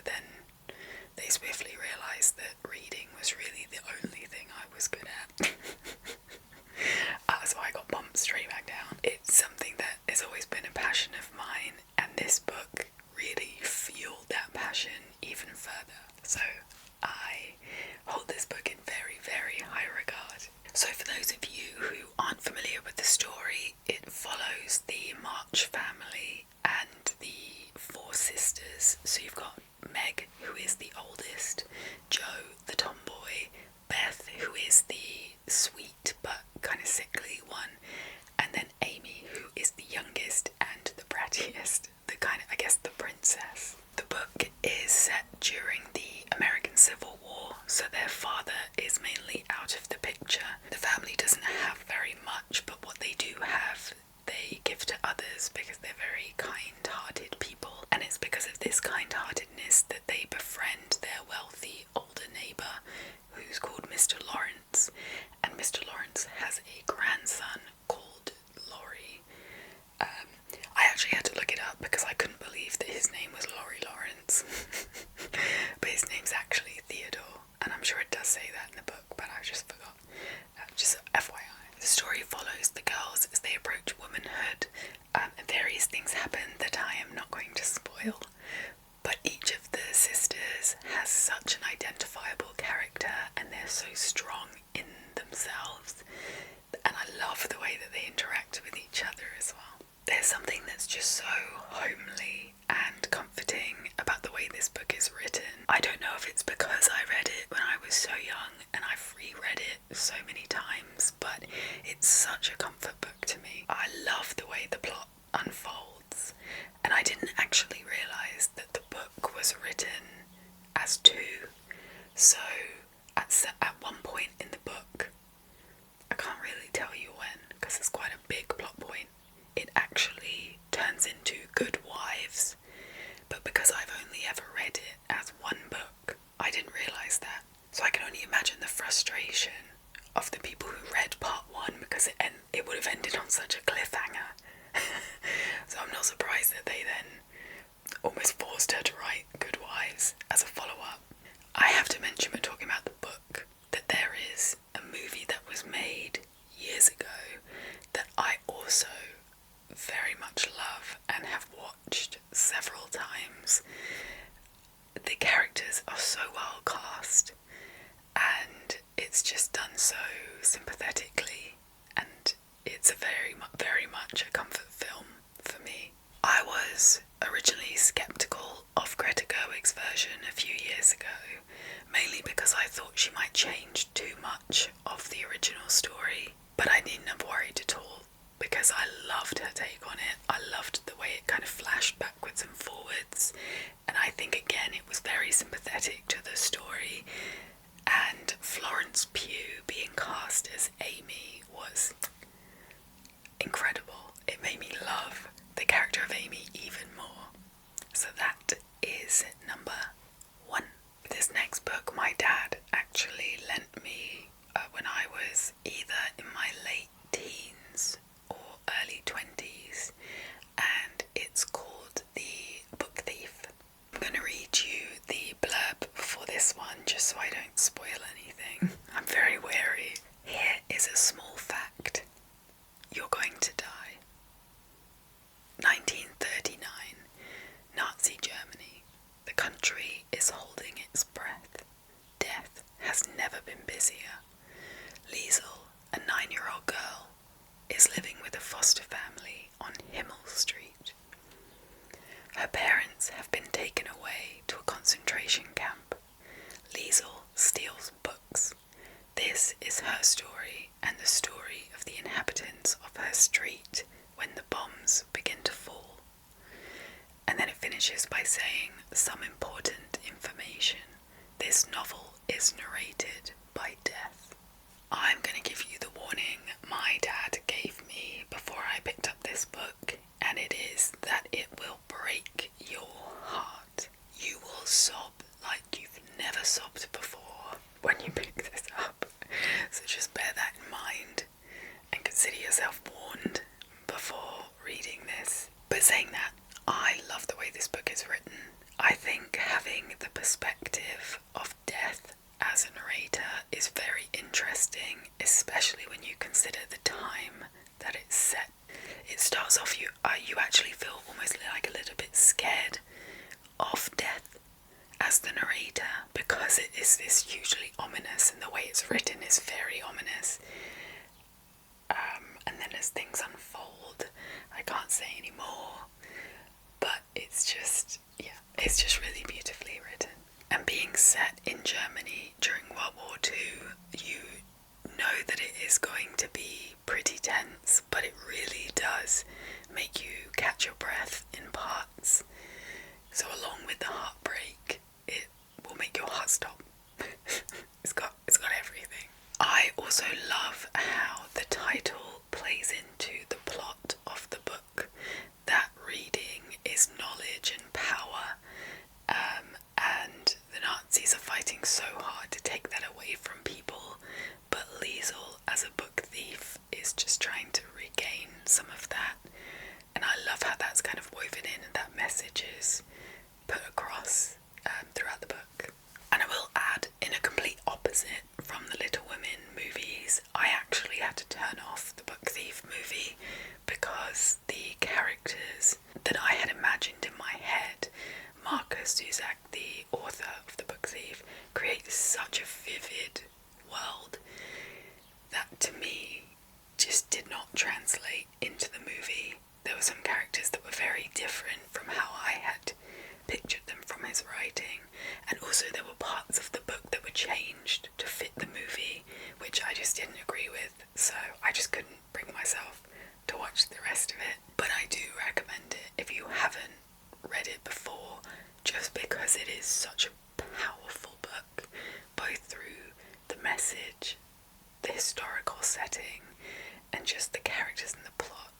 then they swiftly realised that reading was really the only thing I was good at. So I got bumped straight back down. It's something that has always been a passion of mine, and this book really fueled that passion even further. So I hold this book in very, very high regard. So for those of you who aren't familiar with the story, it follows the March family and the four sisters. So you've got Meg, who is the oldest, Joe, the tomboy, Beth, who is the sweet but kind of sickly one, and then Amy, who is the youngest and the brattiest, the kind of, I guess, the princess. The book is set during the American Civil War, so their father is mainly out of the picture. The family doesn't have very much, but what they do have, they give to others because they're very kind-hearted people, and it's because of this kind-heartedness that they befriend their wealthy older neighbour, who's called Mr. Lawrence, and Mr. Lawrence has a grandson called Laurie. I actually had to look it up because I couldn't believe that his name was Laurie Lawrence. But his name's actually Theodore, and I'm sure it does say that in the book, but I just forgot. Just FYI. The story follows the girls as they approach womanhood, and various things happen that I am not going to spoil. But each of the sisters has such an identifiable character, and they're so strong in themselves, and I love the way that they interact with each other as well. There's something that's just so homely and comforting about the way this book is written. I don't know if it's because I read it when I was so young and I've reread it so many times, but it's such a comfort book to me. I love the way the plot unfolds, and I didn't actually realise that the book was written as two. So at one point in the book, I can't really tell you when because it's quite a big plot point, it actually turns into Good Wives, but because I've only ever read it as one book, I didn't realise that. So I can only imagine the frustration of the people who read part one, because it would have ended on such a cliffhanger. So I'm not surprised that they then almost forced her to write Good Wives as a follow-up. I have to mention, when talking about the book, that there is a movie that was made years ago that I also very much love and have watched several times. The characters are so well cast, and it's just done so sympathetically, and it's very much a comfort film for me. I was originally sceptical of Greta Gerwig's version a few years ago, mainly because I thought she might change too much of the original story, but I needn't have worried at all, because I loved her take on it. I loved the way it kind of flashed backwards and forwards, and I think again it was very sympathetic to the story, and Florence Pugh being cast as Amy was incredible. It made me love the character of Amy even more. So that is number 1. This next book my dad actually lent me when I was either in my late teens or early 20s, and it's called The Book Thief. I'm going to read you the blurb for this one just so I don't spoil anything. I'm very wary. Here is a small fact. You're going to die. 1939, Nazi Germany. The country is holding its breath. Death has never been busier. Liesel, a 9-year-old girl, is living with a foster family on Himmel Street. Her parents have been taken away to a concentration camp. Liesel steals books. This is her story and the story of the inhabitants of her street when the bombs begin to fall. And then it finishes by saying some important information. This novel is narrated by death. I'm going to give you the warning my dad gave me before I picked up this book, and it is that it will break your heart. You will sob like you've never sobbed before when you pick this up. So just bear that in mind and consider yourself warned before reading this. But saying that, I love the way this book is written. I think having the as the narrator, because it is this hugely ominous, and the way it's written is very ominous. And then as things unfold, I can't say any more, but it's just really beautifully written. And being set in Germany during World War II, you know that it is going to be pretty tense, but it really does make you catch your breath in parts. So along with the heartbreak, it will make your heart stop. It's got everything. I also love how the title plays into the plot of the book, that reading is knowledge and power, and the Nazis are fighting so hard to take that away from people, but Liesel, as a book thief, is just trying to regain some of that. And I love how that's kind of woven in, and that message is put across throughout the book. And I will add, in a complete opposite from the Little Women movies, I actually had to turn off the Book Thief movie because the characters that I had imagined in my head, Markus Zusak, the author of the Book Thief, creates such a vivid world that to me just did not translate into the movie. There were some characters that were very different from how I had pictured them from his writing, and also there were parts of the book that were changed to fit the movie, which I just didn't agree with, so I just couldn't bring myself to watch the rest of it. But I do recommend it if you haven't read it before, just because it is such a powerful book, both through the message, the historical setting, and just the characters and the plot.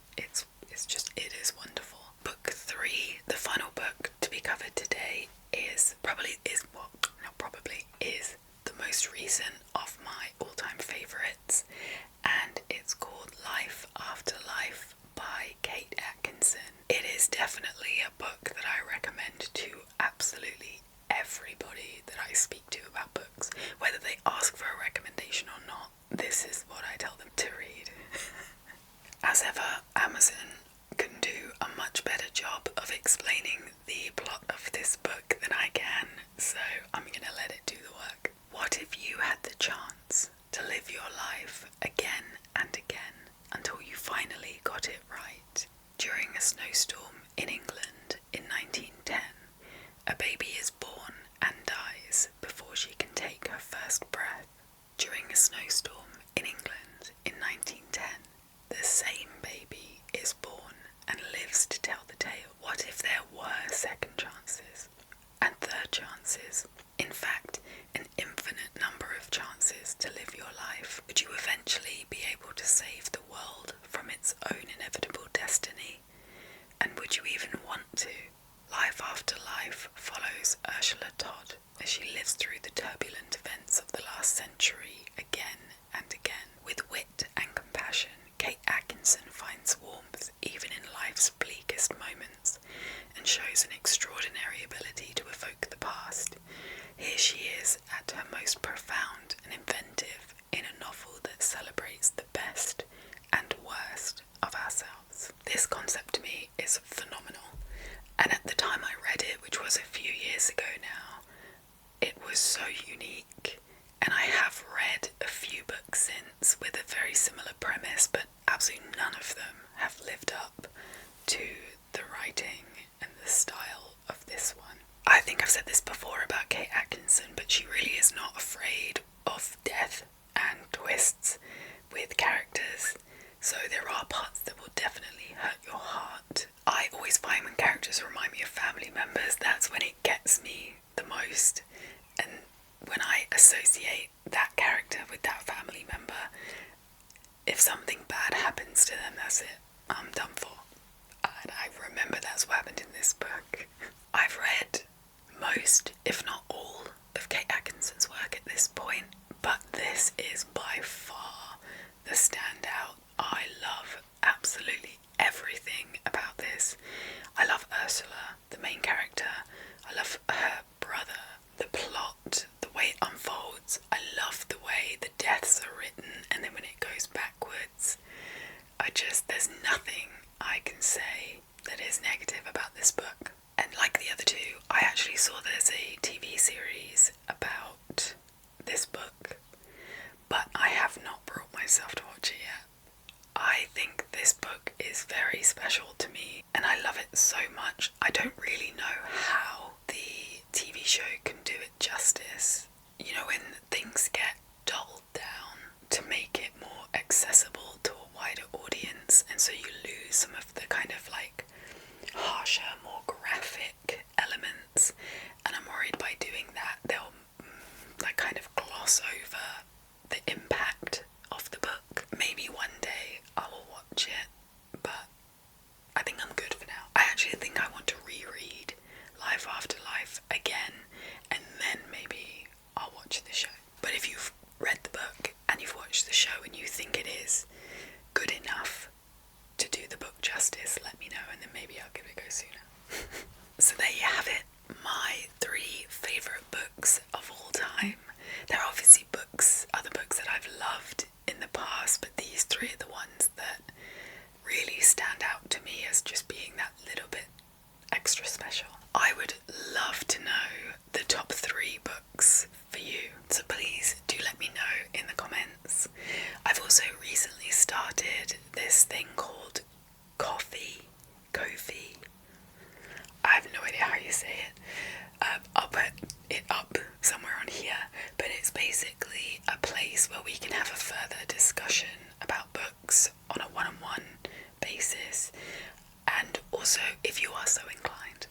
It is wonderful. Book 3, the final book to be covered today, is the most recent of my all-time favourites, and it's called Life After Life by Kate Atkinson. It is definitely a book that I recommend to absolutely everybody that I speak to about books, whether they ask for a recommendation or not. This is what I tell them to read. As ever, Amazon can do a much better job of explaining the plot of this book than I can, so I'm gonna let it do the work. What if you had the chance to live your life again and again until you finally got it right? During a snowstorm in England in 1910, a baby is born and dies before she can take her first breath. During a snowstorm in England in 1910, the same baby is born and lives to tell the tale. What if there were second chances and third chances? In fact, an infinite number of chances to live your life. Would you eventually be able to save the world from its own inevitable destiny? And would you even want to? Life After Life follows Ursula Todd as she lives through the turbulent events of the last century again and again. With wit and compassion, Kate Atkinson finds warmth even in life's bleakest moments and shows an extraordinary ability to evoke the past. Here she is at her most profound and inventive in a novel that celebrates the best and worst of ourselves. This concept to me is phenomenal, and at the time I read it, which was a few years ago now, it was so unique. And I have read a few books since with a very similar premise, but absolutely none of them have lived up to the writing and the style of this one. I think I've said this before about Kate Atkinson, but she really is not afraid of death and twists with characters, so there are parts that will definitely hurt your heart. I always find when characters remind me of family members, that's when it gets me the most, and when I associate that character with that family member, if something bad happens to them, that's it. I'm done for. And I remember that's what happened in this book. I've read most, if not all, of Kate Atkinson's work at this point, but this is by far the standout. I love absolutely everything about this. I love Ursula, the main character. I love her brother, the plot, the way it unfolds. I love the way the deaths are written, and then when it goes backwards, there's nothing I can say that is negative about this book. And like the other two, I actually saw there's a TV series about this book, but I have not brought myself to watch it yet. I think this book is very special to me and I love it so much. I don't really know how the TV show can do it justice. You know, when things get dulled down to make it more accessible to a wider audience, and so you lose some of the kind of like harsher, more graphic elements, and I'm worried by doing that they'll like kind of gloss over the impact of the book. Maybe one day I will watch it, but I think I'm good for now. I actually think I want to reread Life After Life again, and then maybe I'll watch the show. But if you've read the book and you've watched the show and you think it is good enough to do the book justice, let me know and then maybe I'll give it a go sooner. So there you have it, my 3 favourite books of all time. There are obviously other books that I've loved in the past, but these 3 are the ones that really stand out to me as just being that little bit extra special. I would love to know the top 3 books for you, so please do let me know in the comments. I've also recently started this thing called Ko-fi. I have no idea how you say it. I'll put it up somewhere on here, but it's basically a place where we can have a further discussion about books on a one-on-one basis, and also if you are so inclined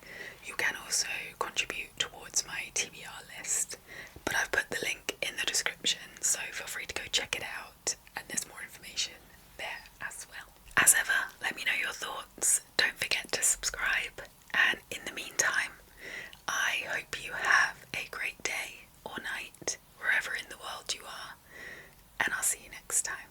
you can also contribute towards my TBR list, but I've put the link in the description, so feel free to go check it out and there's more information there as well. As ever, let me know your thoughts, don't forget to subscribe, and in the meantime I hope you have a great day or night wherever in the world you are, and I'll see you next time.